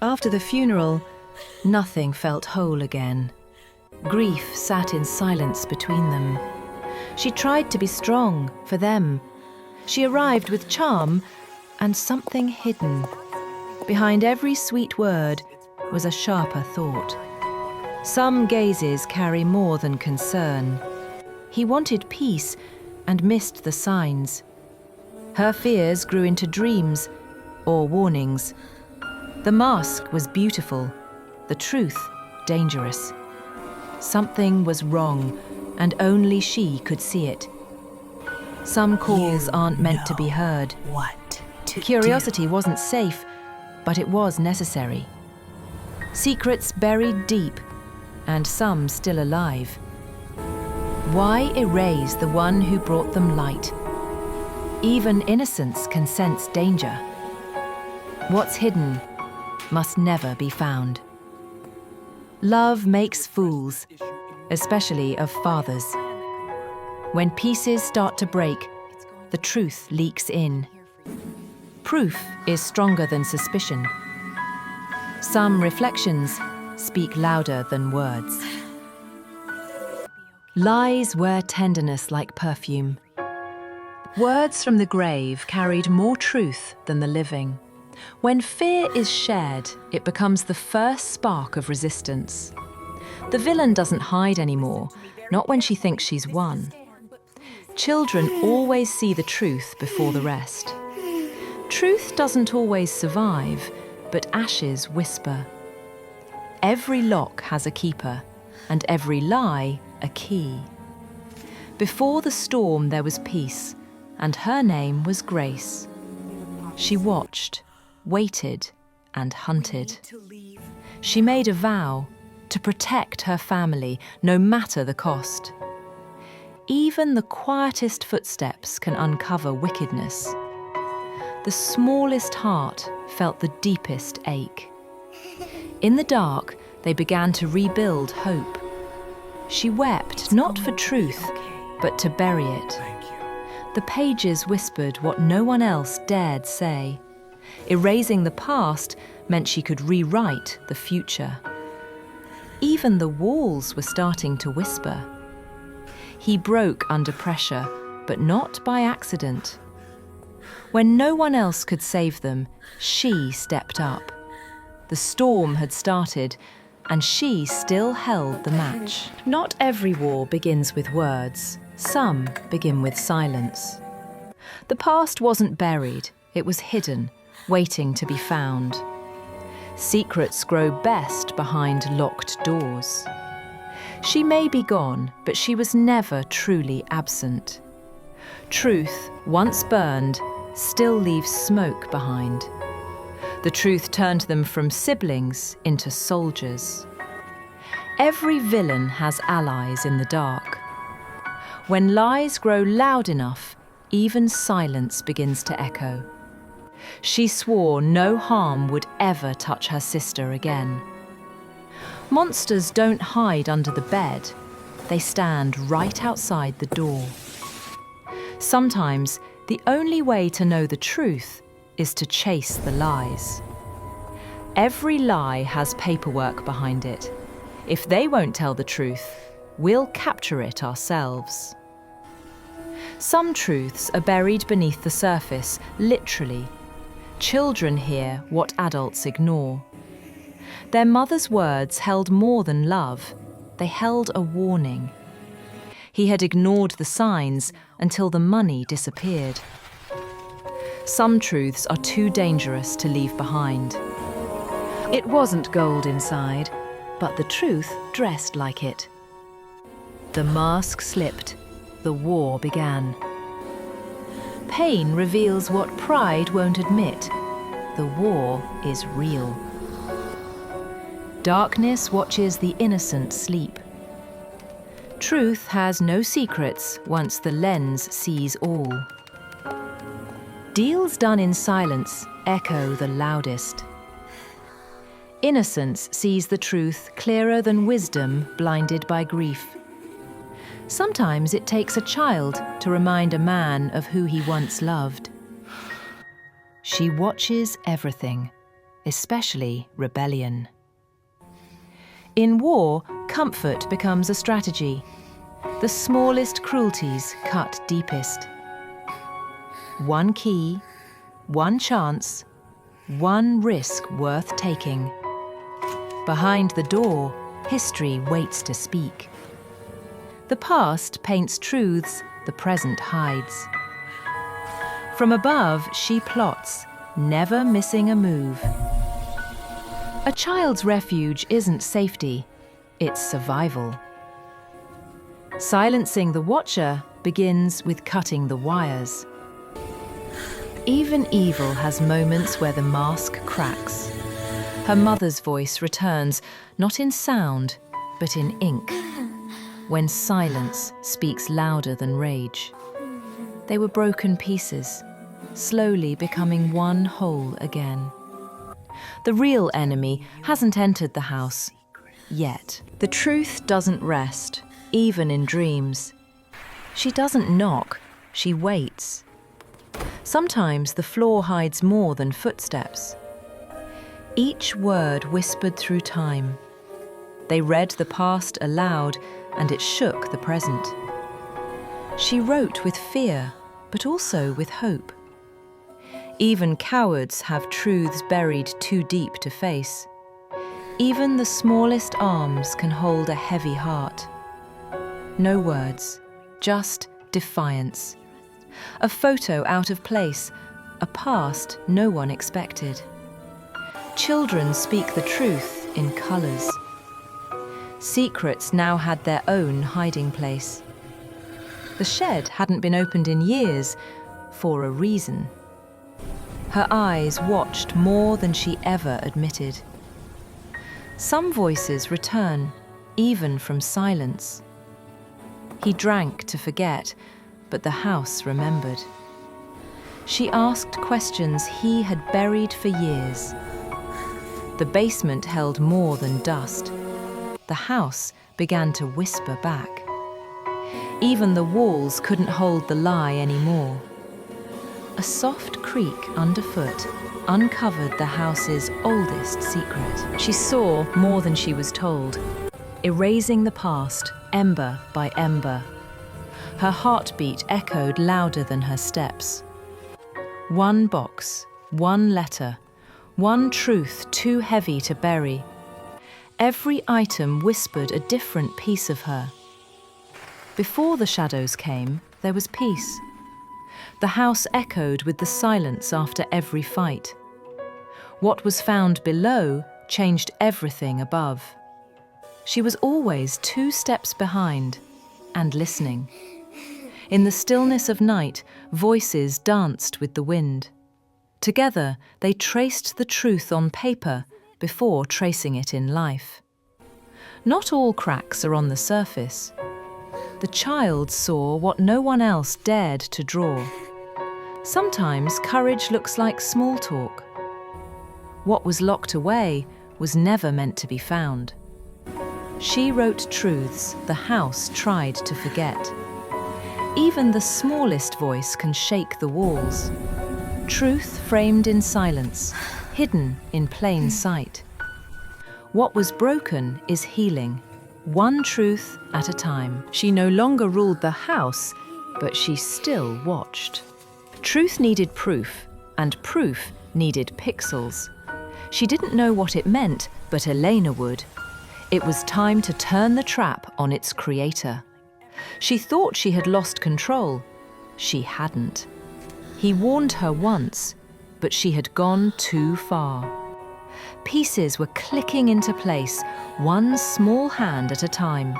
After the funeral, nothing felt whole again. Grief sat in silence between them. She tried to be strong for them. She arrived with charm and something hidden. Behind every sweet word was a sharper thought. Some gazes carry more than concern. He wanted peace and missed the signs. Her fears grew into dreams or warnings. The mask was beautiful, the truth dangerous. Something was wrong, and only she could see it. Some calls aren't meant to be heard. Curiosity wasn't safe, but it was necessary. Secrets buried deep, and some still alive. Why erase the one who brought them light? Even innocence can sense danger. What's hidden must never be found. Love makes fools, especially of fathers. When pieces start to break, the truth leaks in. Proof is stronger than suspicion. Some reflections speak louder than words. Lies wear tenderness like perfume. Words from the grave carried more truth than the living. When fear is shared, it becomes the first spark of resistance. The villain doesn't hide anymore, not when she thinks she's won. Children always see the truth before the rest. Truth doesn't always survive, but ashes whisper. Every lock has a keeper, and every lie a key. Before the storm there was peace, and her name was Grace. She watched, waited, and hunted. She made a vow to protect her family, no matter the cost. Even the quietest footsteps can uncover wickedness. The smallest heart felt the deepest ache. In the dark, they began to rebuild hope. She wept not for truth, but to bury it. The pages whispered what no one else dared say. Erasing the past meant she could rewrite the future. Even the walls were starting to whisper. He broke under pressure, but not by accident. When no one else could save them, she stepped up. The storm had started, and she still held the match. Not every war begins with words. Some begin with silence. The past wasn't buried, it was hidden, waiting to be found. Secrets grow best behind locked doors. She may be gone, but she was never truly absent. Truth, once burned, still leaves smoke behind. The truth turned them from siblings into soldiers. Every villain has allies in the dark. When lies grow loud enough, even silence begins to echo. She swore no harm would ever touch her sister again. Monsters don't hide under the bed. They stand right outside the door. Sometimes, the only way to know the truth is to chase the lies. Every lie has paperwork behind it. If they won't tell the truth, we'll capture it ourselves. Some truths are buried beneath the surface, literally. Children hear what adults ignore. Their mother's words held more than love. They held a warning. He had ignored the signs until the money disappeared. Some truths are too dangerous to leave behind. It wasn't gold inside, but the truth dressed like it. The mask slipped. The war began. Pain reveals what pride won't admit. The war is real. Darkness watches the innocent sleep. Truth has no secrets once the lens sees all. Deals done in silence echo the loudest. Innocence sees the truth clearer than wisdom blinded by grief. Sometimes it takes a child to remind a man of who he once loved. She watches everything, especially rebellion. In war, comfort becomes a strategy. The smallest cruelties cut deepest. One key, one chance, one risk worth taking. Behind the door, history waits to speak. The past paints truths the present hides. From above, she plots, never missing a move. A child's refuge isn't safety, it's survival. Silencing the watcher begins with cutting the wires. Even evil has moments where the mask cracks. Her mother's voice returns, not in sound, but in ink, when silence speaks louder than rage. They were broken pieces, slowly becoming one whole again. The real enemy hasn't entered the house yet. The truth doesn't rest, even in dreams. She doesn't knock, she waits. Sometimes the floor hides more than footsteps. Each word whispered through time. They read the past aloud, and it shook the present. She wrote with fear, but also with hope. Even cowards have truths buried too deep to face. Even the smallest arms can hold a heavy heart. No words, just defiance. A photo out of place, a past no one expected. Children speak the truth in colours. Secrets now had their own hiding place. The shed hadn't been opened in years, for a reason. Her eyes watched more than she ever admitted. Some voices return, even from silence. He drank to forget, but the house remembered. She asked questions he had buried for years. The basement held more than dust. The house began to whisper back. Even the walls couldn't hold the lie anymore. A soft creak underfoot uncovered the house's oldest secret. She saw more than she was told, erasing the past, ember by ember. Her heartbeat echoed louder than her steps. One box, one letter, one truth too heavy to bury. Every item whispered a different piece of her. Before the shadows came, there was peace. The house echoed with the silence after every fight. What was found below changed everything above. She was always 2 steps behind and listening. In the stillness of night, voices danced with the wind. Together, they traced the truth on paper before tracing it in life. Not all cracks are on the surface. The child saw what no one else dared to draw. Sometimes courage looks like small talk. What was locked away was never meant to be found. She wrote truths the house tried to forget. Even the smallest voice can shake the walls. Truth framed in silence, hidden in plain sight. What was broken is healing, one truth at a time. She no longer ruled the house, but she still watched. Truth needed proof, and proof needed pixels. She didn't know what it meant, but Elena would. It was time to turn the trap on its creator. She thought she had lost control. She hadn't. He warned her once, but she had gone too far. Pieces were clicking into place, one small hand at a time.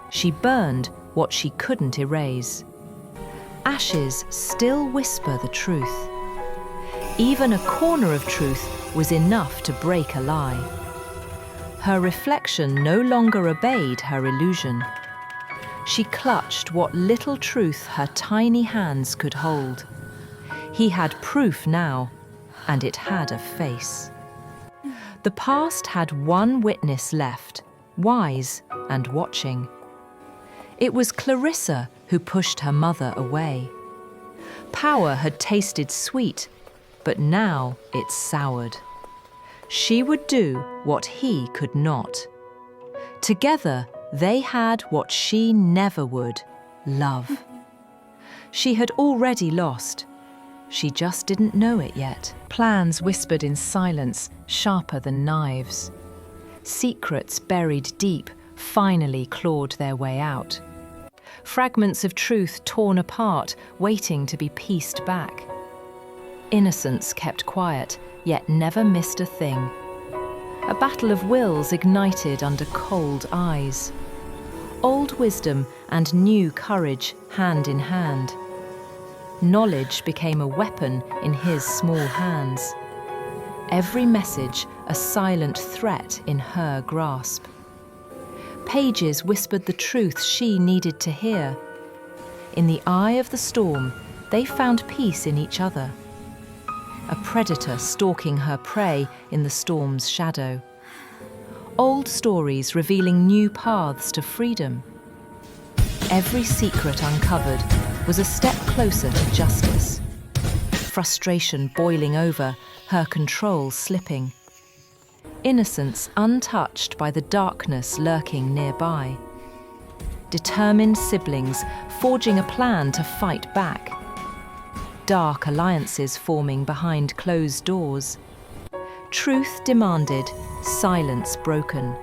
She burned what she couldn't erase. Ashes still whisper the truth. Even a corner of truth was enough to break a lie. Her reflection no longer obeyed her illusion. She clutched what little truth her tiny hands could hold. He had proof now, and it had a face. The past had one witness left, wise and watching. It was Clarissa who pushed her mother away. Power had tasted sweet, but now it soured. She would do what he could not. Together, they had what she never would: love. She had already lost. She just didn't know it yet. Plans whispered in silence, sharper than knives. Secrets buried deep finally clawed their way out. Fragments of truth torn apart, waiting to be pieced back. Innocence kept quiet, yet never missed a thing. A battle of wills ignited under cold eyes. Old wisdom and new courage hand in hand. Knowledge became a weapon in his small hands. Every message a silent threat in her grasp. Pages whispered the truth she needed to hear. In the eye of the storm, they found peace in each other. A predator stalking her prey in the storm's shadow. Old stories revealing new paths to freedom. Every secret uncovered was a step closer to justice. Frustration boiling over, her control slipping. Innocence untouched by the darkness lurking nearby. Determined siblings forging a plan to fight back. Dark alliances forming behind closed doors. Truth demanded, silence broken.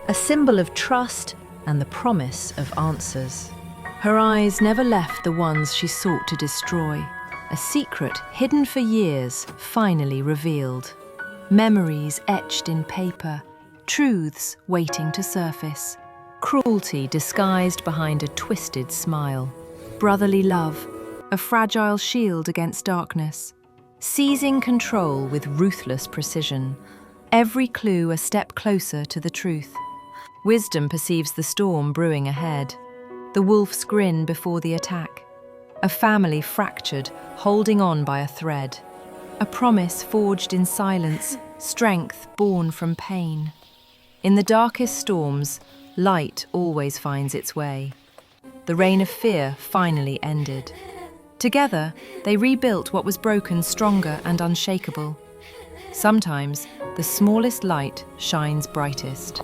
A symbol of trust and the promise of answers. Her eyes never left the ones she sought to destroy. A secret hidden for years, finally revealed. Memories etched in paper, truths waiting to surface. Cruelty disguised behind a twisted smile. Brotherly love, a fragile shield against darkness. Seizing control with ruthless precision. Every clue a step closer to the truth. Wisdom perceives the storm brewing ahead. The wolf's grin before the attack. A family fractured, holding on by a thread. A promise forged in silence, strength born from pain. In the darkest storms, light always finds its way. The reign of fear finally ended. Together, they rebuilt what was broken stronger and unshakable. Sometimes, the smallest light shines brightest.